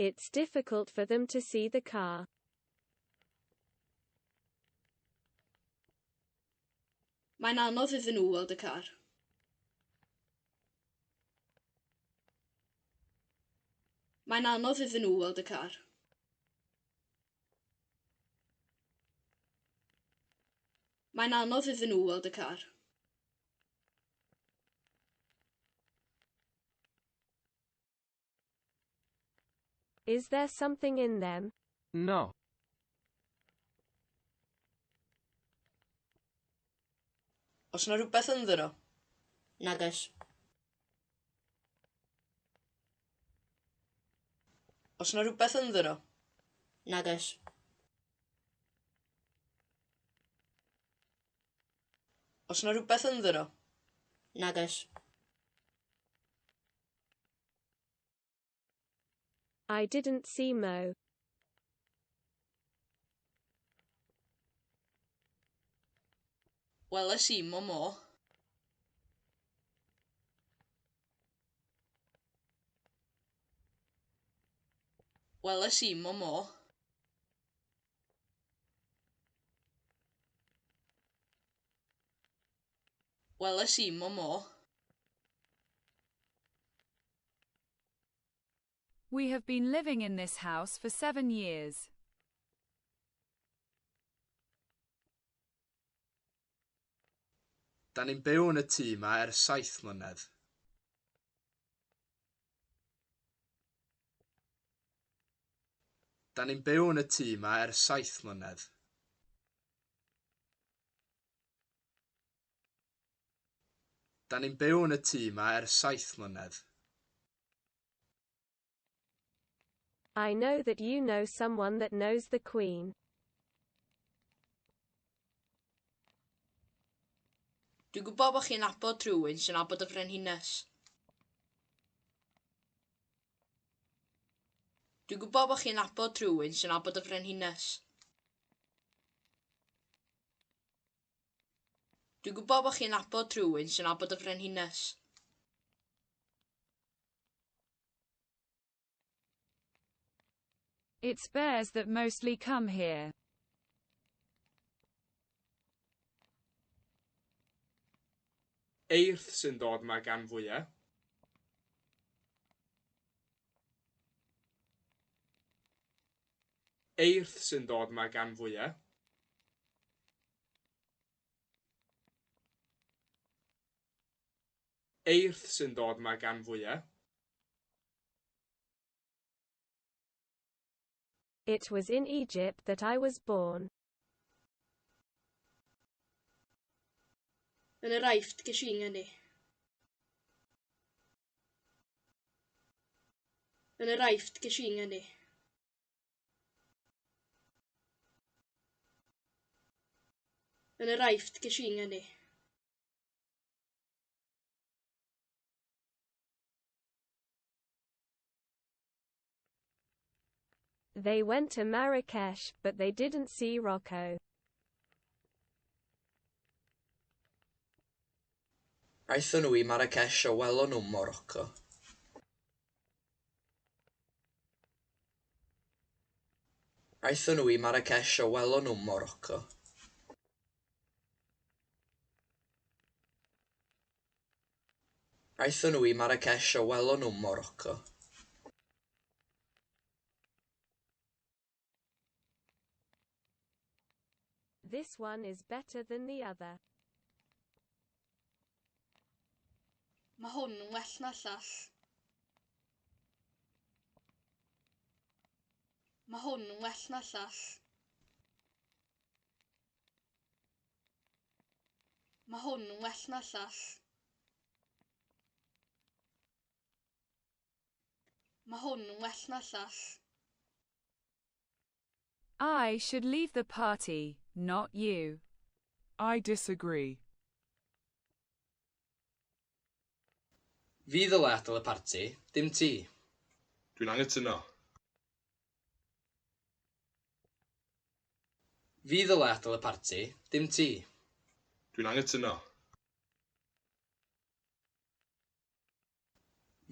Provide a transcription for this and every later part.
It's difficult for them to see the car. Mae'n anodd iddyn nhw weld y car. Mae'n anodd iddyn nhw weld y car. Mae'n anodd iddyn nhw weld y car. Is there something in them? No. Oes na rhywbeth ynddyn nhw? Nag oes. Oes na rhywbeth ynddyn nhw? Nag oes. Oes na rhywbeth ynddyn nhw? Nag oes. I didn't see Mo. Weles i Mo. Weles i Mo. Weles i Mo. We have been living in this house for 7 years. Da ni'n byw yn y tŷ yma ers 7 mlynedd. Da ni'n byw yn y tŷ yma ers 7 mlynedd. Da ni'n byw yn y tŷ yma ers 7 mlynedd. I know that you know someone that knows the Queen. Dwi'n gwybod bod chi'n nabod rhywun sy'n nabod y frenhines. Dwi'n gwybod bod chi'n nabod rhywun sy'n nabod y frenhines. Dwi'n gwybod bod chi'n nabod rhywun sy'n nabod y frenhines. It's bears that mostly come here. Eirth sy'n dod yma gan fwyaf. Eirth sy'n dod yma gan fwyaf. Eirth sy'n dod yma gan fwyaf. It was in Egypt that I was born. Yn yr Aifft ges i ngeni. Yn yr Aifft ges i ngeni. Yn yr Aifft ges i ngeni. They went to Marrakesh, but they didn't see Rocco. Aethon nhw i Marrakesh a welon nhw Morocco. Aethon nhw i Marrakesh a welon nhw Morocco. Aethon nhw i Marrakesh a welon nhw Morocco. This one is better than the other. Mae hwn yn well na llall. Mae hwn yn well na llall. Mae hwn yn well na llall. Mae hwn yn well na llall. I should leave the party, not you. I disagree. Fi ddyle adael y parti, dim ti. Dwi'n anghytuno. Fi ddyle adael y parti, dim ti. Dwi'n anghytuno.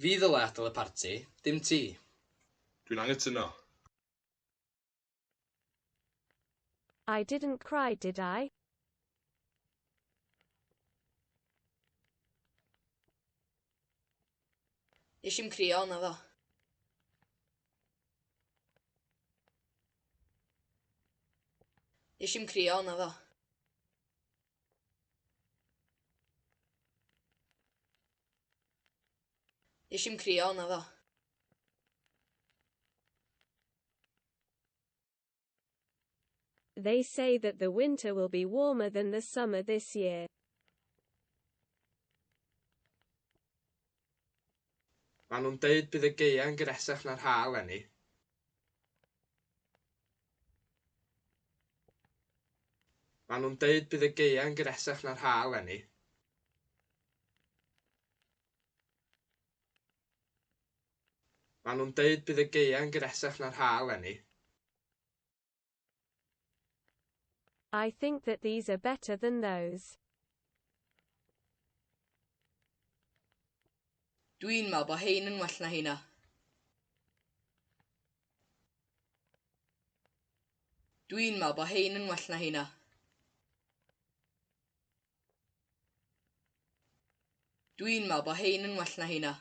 Fi ddyle adael y parti, dim ti. Dwi'n anghytuno. I didn't cry, did I? Nes i'm crio, na fo. Nes i'm crio, na fo. Nes i'm crio, na fo. They say that the winter will be warmer than the summer this year. Maen nhw'n deud bydd y gaeau'n gyresach na'r ha eleni. Maen nhw'n deud bydd y gaeau'n gyresach na'r ha eleni. Maen nhw'n deud bydd y gaeau'n gyresach na'r ha eleni. I think that these are better than those. Dwi'n meddwl bod hein yn well na heina. Dwi'n meddwl bod hein yn well na heina. Dwi'n meddwl bod hein yn well na heina.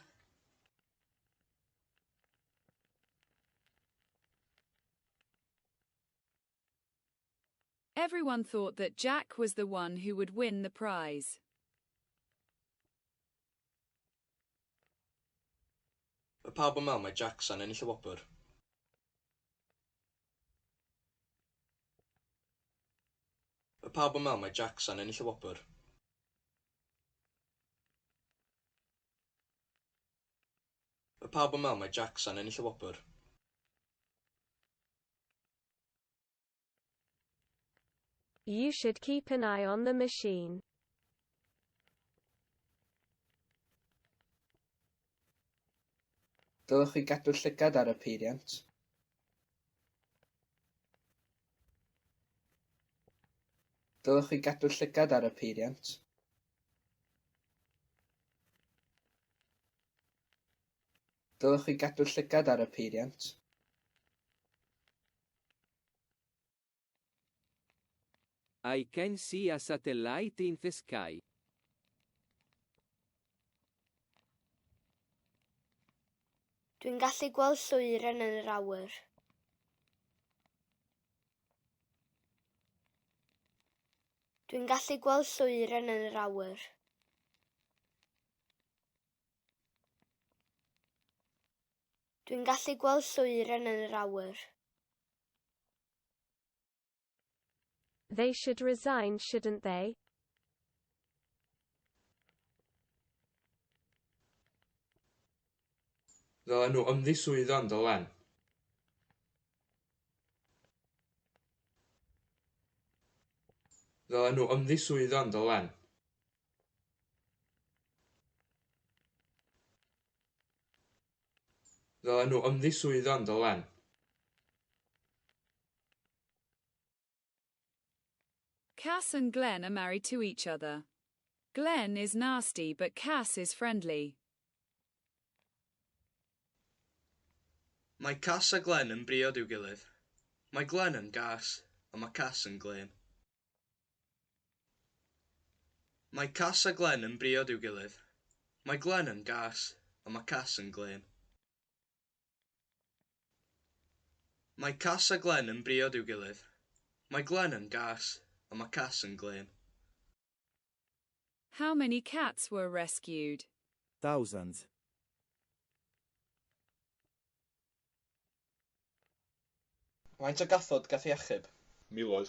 Everyone thought that Jack was the one who would win the prize. Mae pawb yn meddwl mae Jackson ennill y wobr. Mae pawb yn meddwl mae Jackson ennill y wobr. Mae pawb yn meddwl mae Jackson ennill y wobr. You should keep an eye on the machine. Dylech chi gadw llygad ar y peiriant. Dylech chi gadw llygad ar y peiriant. Dylech chi gadw llygad ar y peiriant. I can see a satellite in the sky. Dwi'n gallu gweld llwyren yn yr awyr. Dwi'n gallu gweld llwyren yn yr awyr. Dwi'n gallu gweld llwyren yn yr awyr. They should resign, shouldn't they? Ddylen nhw ymddiswyddo yn dylen. Ddylen nhw ymddiswyddo yn dylen. Ddylen nhw ymddiswyddo yn dylen. Cass and Glenn are married to each other. Glenn is nasty but Cass is friendly. Mae Cass a Glenn yn briod i'w gilydd. Mae Glenn yn gas, a mae Cass yn glên. Mae Cass a Glenn yn briod i'w gilydd. Mae Glenn yn gas, a mae Cass yn glên. Mae Cass a Glenn yn briod i'w gilydd. Mae Glenn yn gas, a mae Cass yn glên. How many cats were rescued? Thousands. Faint o gathod gath ei achub? Miloedd.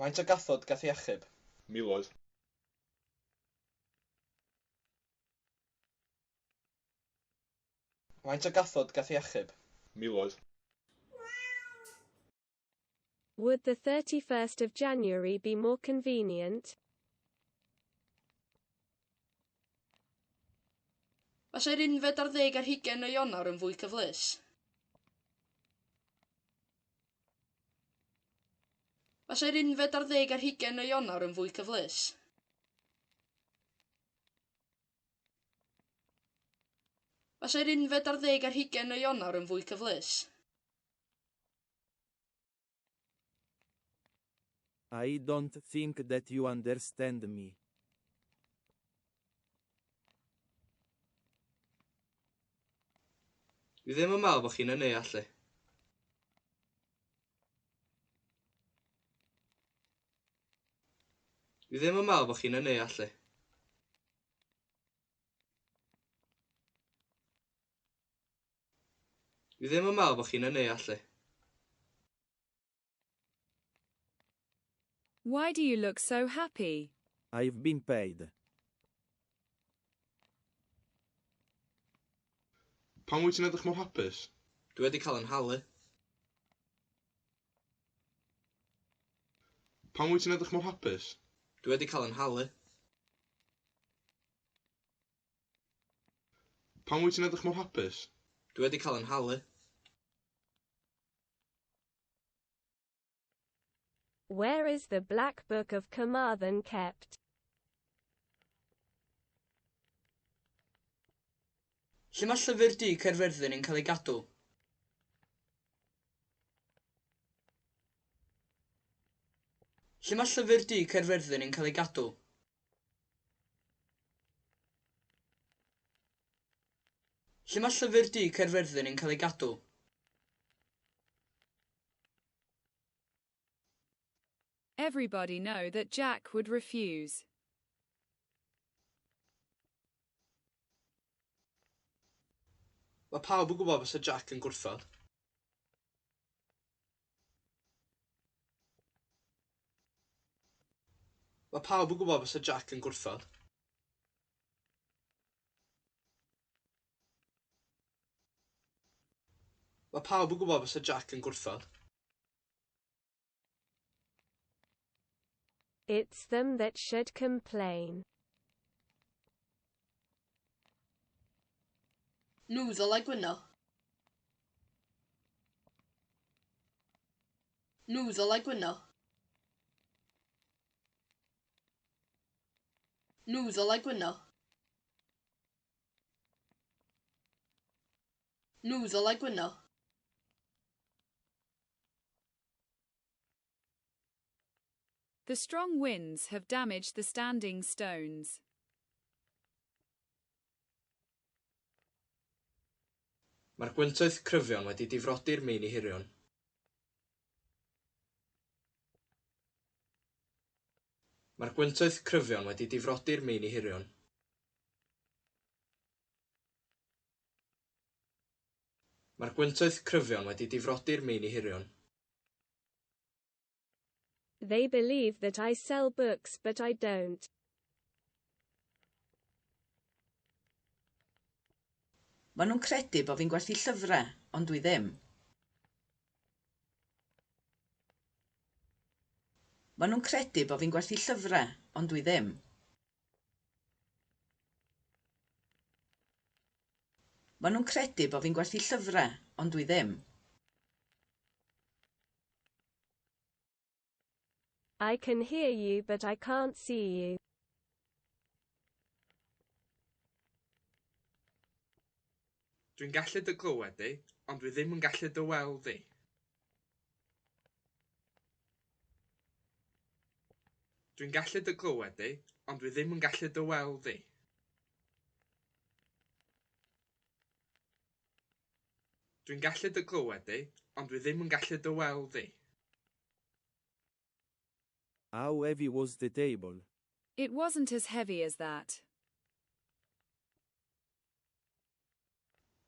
Faint o gathod gath ei achub? Miloedd. Faint o gathod gath ei achub? Miloedd. Would the 31st of January be more convenient? Fasai'r 11 o Ionawr yn fwy cyflys? Fasai'r 11 o Ionawr yn fwy cyflys? Fasai'r 11:20 o Ionawr yn fwy cyflys? I don't think that you understand me. Dwi ddim yn meddwl bod chi'n yn allu. Dwi ddim yn meddwl bod chi'n yn allu. Dwi ddim yn meddwl bod chi'n yn allu. Why do you look so happy? I've been paid. Pam wyt ti'n edrych mor hapus? Dwi wedi cael yn halu. Pam wyt ti'n edrych mor hapus? Dwi wedi cael yn halu. Pam wyt ti'n edrych mor hapus? Dwi wedi cael yn halu. Where is the Black Book of Carmarthen kept? Lle mae llyfr du Caerfyrddin yn cael ei gadw? Lle mae llyfr du Caerfyrddin yn cael ei gadw? Lle mae llyfr du Caerfyrddin yn cael ei gadw? Everybody know that Jack would refuse. Mae pawb yn gwybod fysa Jack yn gwrthod. Mae pawb yn gwybod fysa Jack yn gwrthod. Mae pawb yn gwybod fysa Jack yn gwrthod. It's them that should complain. Nhw ddylai gwyno. Nhw ddylai gwyno. Nhw ddylai gwyno. Nhw ddylai gwyno. The strong winds have damaged the standing stones. Mae'r gwyntoedd cryfion wedi difrodi'r meini hirion. Mae'r gwyntoedd cryfion wedi difrodi'r meini hirion. Mae'r gwyntoedd cryfion wedi difrodi'r meini hirion. They believe that I sell books but I don't. Maen nhw'n credu bod fi'n gwerthu llyfrau, ond dwi ddim. Maen nhw'n credu bod fi'n gwerthu llyfrau, ond dwi ddim. Maen nhw'n credu bod fi'n gwerthu llyfrau, ond dwi ddim. I can hear you but I can't see you. Dwi'n gallu dy glywed di, ond dwi ddim yn gallu dy weld di. Dwi'n gallu dy glywed di, ond dwi ddim yn gallu dy weld di. Dwi'n gallu dy glywed di, ond dwi ddim yn gallu dy weld di. How heavy was the table? It wasn't as heavy as that.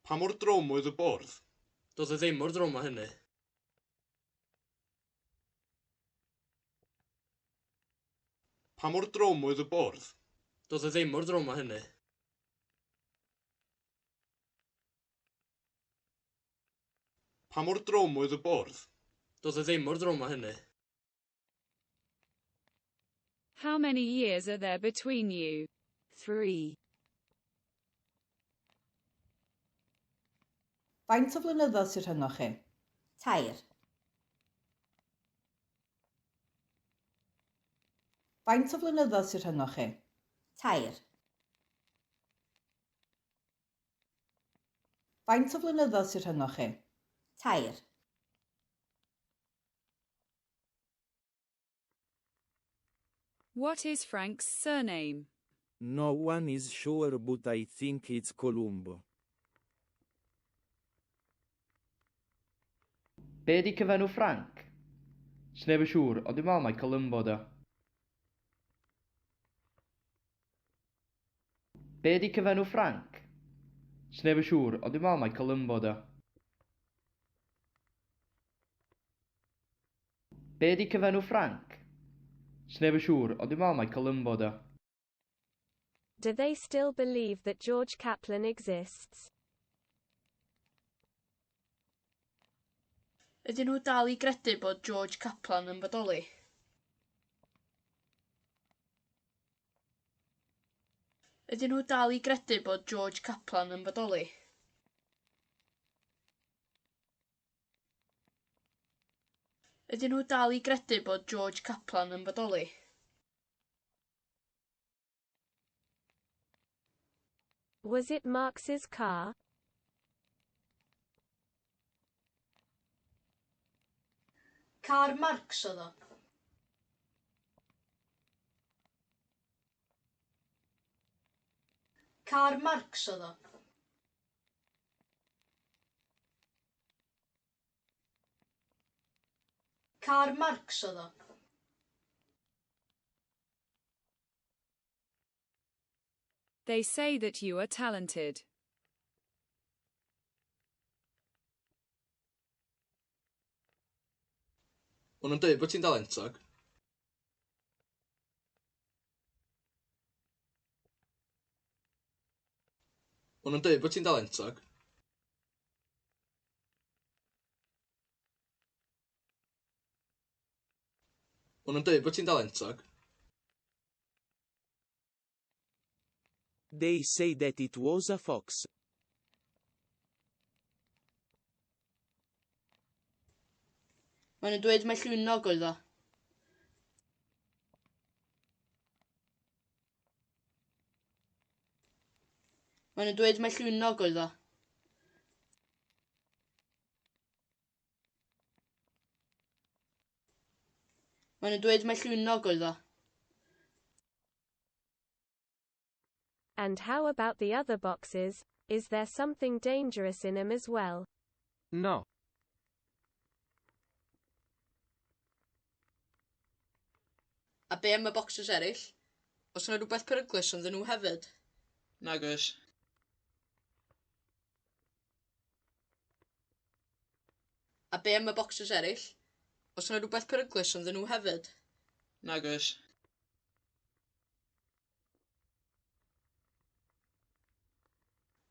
Pa mor drwm oedd y bwrdd? Doedd e ddim o'r drwm o hynny. Pa mor drwm oedd y bwrdd? Doedd e ddim o'r drwm o hynny. Pa mor drwm oedd y bwrdd? Doedd e ddim o'r drwm o hynny. How many years are there between you? 3. Faint o flynyddoedd sy'n rhyngoch chi? 2. Faint o flynyddoedd sy'n rhyngoch chi? 2. Faint o flynyddoedd sy'n rhyngoch chi? 2. What is Frank's surname? No one is sure but I think it's Columbo. Be di cyfenw Frank? Sneb yn siŵr, ond dwi'n meddwl mai Columbo da. Be di cyfenw Frank? Sneb yn siŵr, ond dwi'n meddwl mai Columbo da. Be di cyfenw Frank? Sneb yn siŵr, ond dwi'n meddwl mai Columbo da. Do they still believe that George Kaplan exists? Ydyn nhw dal i gredu bod George Kaplan yn bodoli? Ydyn nhw dal i gredu bod George Kaplan yn bodoli? Ydyn nhw dal i gredu bod George Kaplan yn bodoli? Was it Marx's car? Car Marx oedd o. Car Marx oedd o. Car Marx oedd o. They say that you are talented. Maen nhw'n dweud bod ti'n dalentog. Maen nhw'n dweud bod ti'n dalentog. Maen nhw'n dweud bod ti'n dalentog. They say that it was a fox. Maen nhw'n dweud mai llwynog oedd o. Maen nhw'n dweud mai llwynog oedd o. Maen nhw'n dweud mai llwynog oedd o. And how about the other boxes? Is there something dangerous in them as well? No. A be am y bocsys eraill? Os yna rhywbeth peryglus ynddyn nhw hefyd? Nag oes. A be am y bocsys eraill? Os yna rhywbeth peryglus ynddyn nhw hefyd? Nag oes.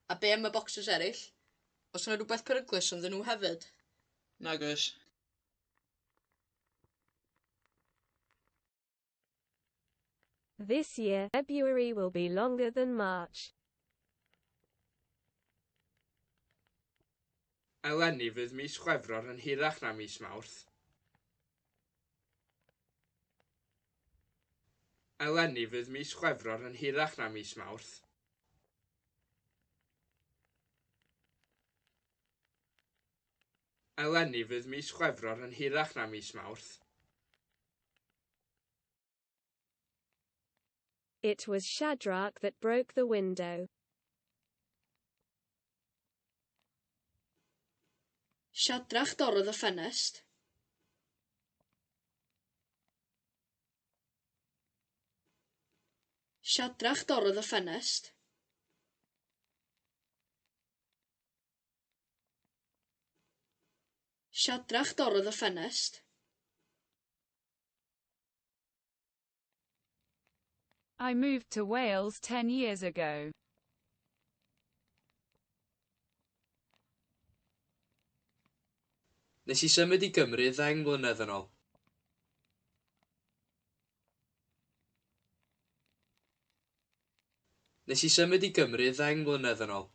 A be am y bocsys eraill? Os yna rhywbeth peryglus ynddyn nhw hefyd? Nag oes. This year, February will be longer than March. Eleni fydd mis Chwefror yn hirach na mis Mawrth. Eleni fydd mis Chwefror yn hirach na mis Mawrth. Eleni fydd mis Chwefror yn hirach na mis Mawrth. It was Shadrach that broke the window. Shadrach dorrodd y ffenest. Shadrach dorrodd y ffenest. Shadrach dorrodd y ffenest. I moved to Wales 10 years ago. Nes I symud I Gymru 10 mlynedd yn ôl. Nes I symud I Gymru 10 mlynedd yn ôl.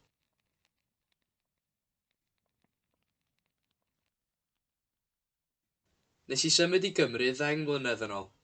Nes I symud I Gymru 10 mlynedd yn ôl.